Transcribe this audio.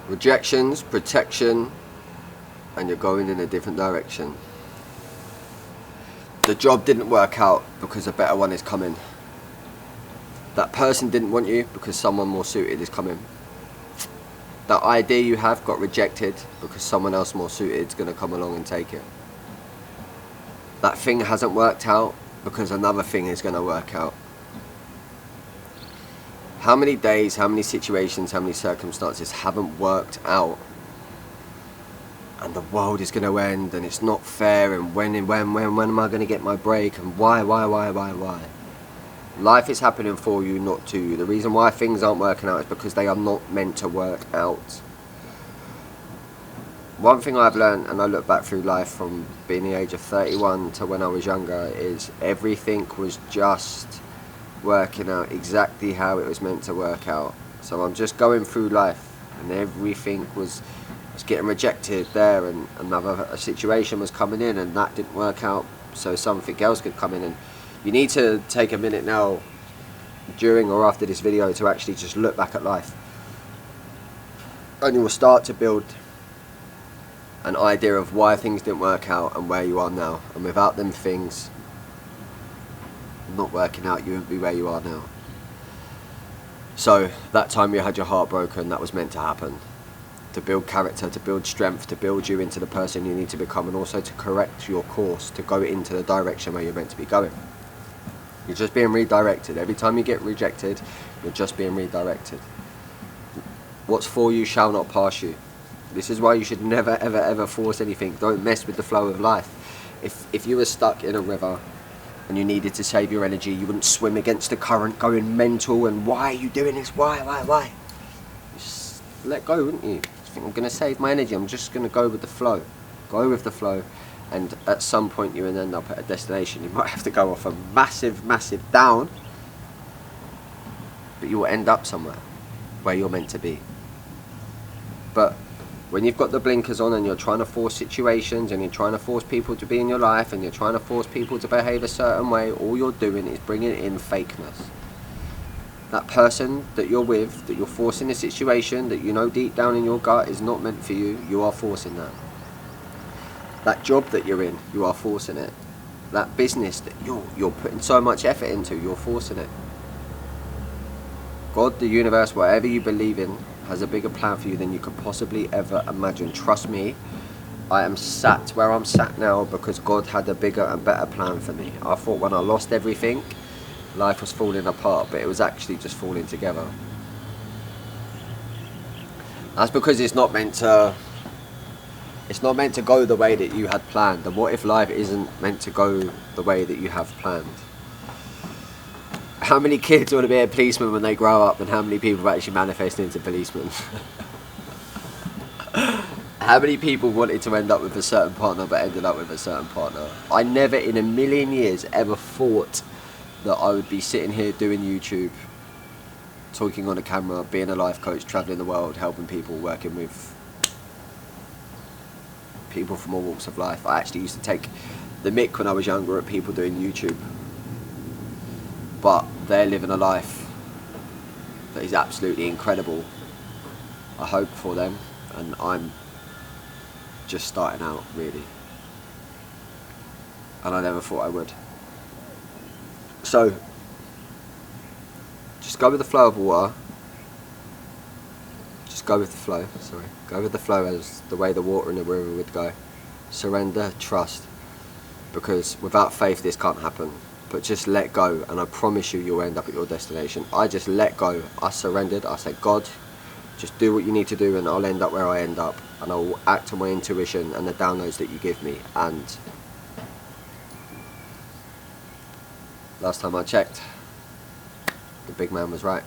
Rejections, protection, and you're going in a different direction. The job didn't work out because a better one is coming. That person didn't want you because someone more suited is coming. That idea you have got rejected because someone else more suited is going to come along and take it. That thing hasn't worked out because another thing is going to work out. How many days, how many situations, how many circumstances haven't worked out, and the world is going to end, and it's not fair, and when am I going to get my break, and why? Life is happening for you, not to you. The reason why things aren't working out is because they are not meant to work out. One thing I've learned, and I look back through life from being the age of 31 to when I was younger, is everything was just working out exactly how it was meant to work out. So I'm just going through life, and everything was getting rejected there, and a situation was coming in, and that didn't work out, so something else could come in. And you need to take a minute now, during or after this video, to actually just look back at life, and you will start to build an idea of why things didn't work out and where you are now. And without them things not working out, you wouldn't be where you are now. So that time you had your heart broken, that was meant to happen, to build character, to build strength, to build you into the person you need to become, and also to correct your course, to go into the direction where you're meant to be going. You're just being redirected. Every time you get rejected, you're just being redirected. What's for you shall not pass you. This is why you should never ever force anything. Don't mess with the flow of life. If you were stuck in a river and you needed to save your energy, you wouldn't swim against the current going mental and why are you doing this, why? Just let go, wouldn't you? Just think, I'm going to save my energy, I'm just going to go with the flow. Go with the flow, and at some point you will end up at a destination. You might have to go off a massive down, but you will end up somewhere where you're meant to be. But when you've got the blinkers on and you're trying to force situations and you're trying to force people to be in your life and you're trying to force people to behave a certain way, all you're doing is bringing in fakeness. That person that you're with, that you're forcing a situation that you know deep down in your gut is not meant for you, you are forcing that. That job that you're in, you are forcing it. That business that you're putting so much effort into, you're forcing it. God, the universe, whatever you believe in, has a bigger plan for you than you could possibly ever imagine. Trust me, I am sat where I'm sat now because God had a bigger and better plan for me. I thought when I lost everything, life was falling apart, but it was actually just falling together. That's because it's not meant to go the way that you had planned. And what if life isn't meant to go the way that you have planned? How many kids want to be a policeman when they grow up, and how many people actually manifest into policemen? How many people wanted to end up with a certain partner but ended up with a certain partner? I never in a million years ever thought that I would be sitting here doing YouTube, talking on a camera, being a life coach, travelling the world, helping people, working with people from all walks of life. I actually used to take the mick when I was younger at people doing YouTube. But they're living a life that is absolutely incredible. I hope for them, and I'm just starting out, really. And I never thought I would. So, just go with the flow of water. Just go with the flow, sorry. Go with the flow as the way the water in the river would go. Surrender, trust. Because without faith this can't happen. But just let go, and I promise you, you'll end up at your destination. I just let go. I surrendered. I said, God, just do what you need to do, and I'll end up where I end up. And I'll act on my intuition and the downloads that you give me. And last time I checked, the big man was right.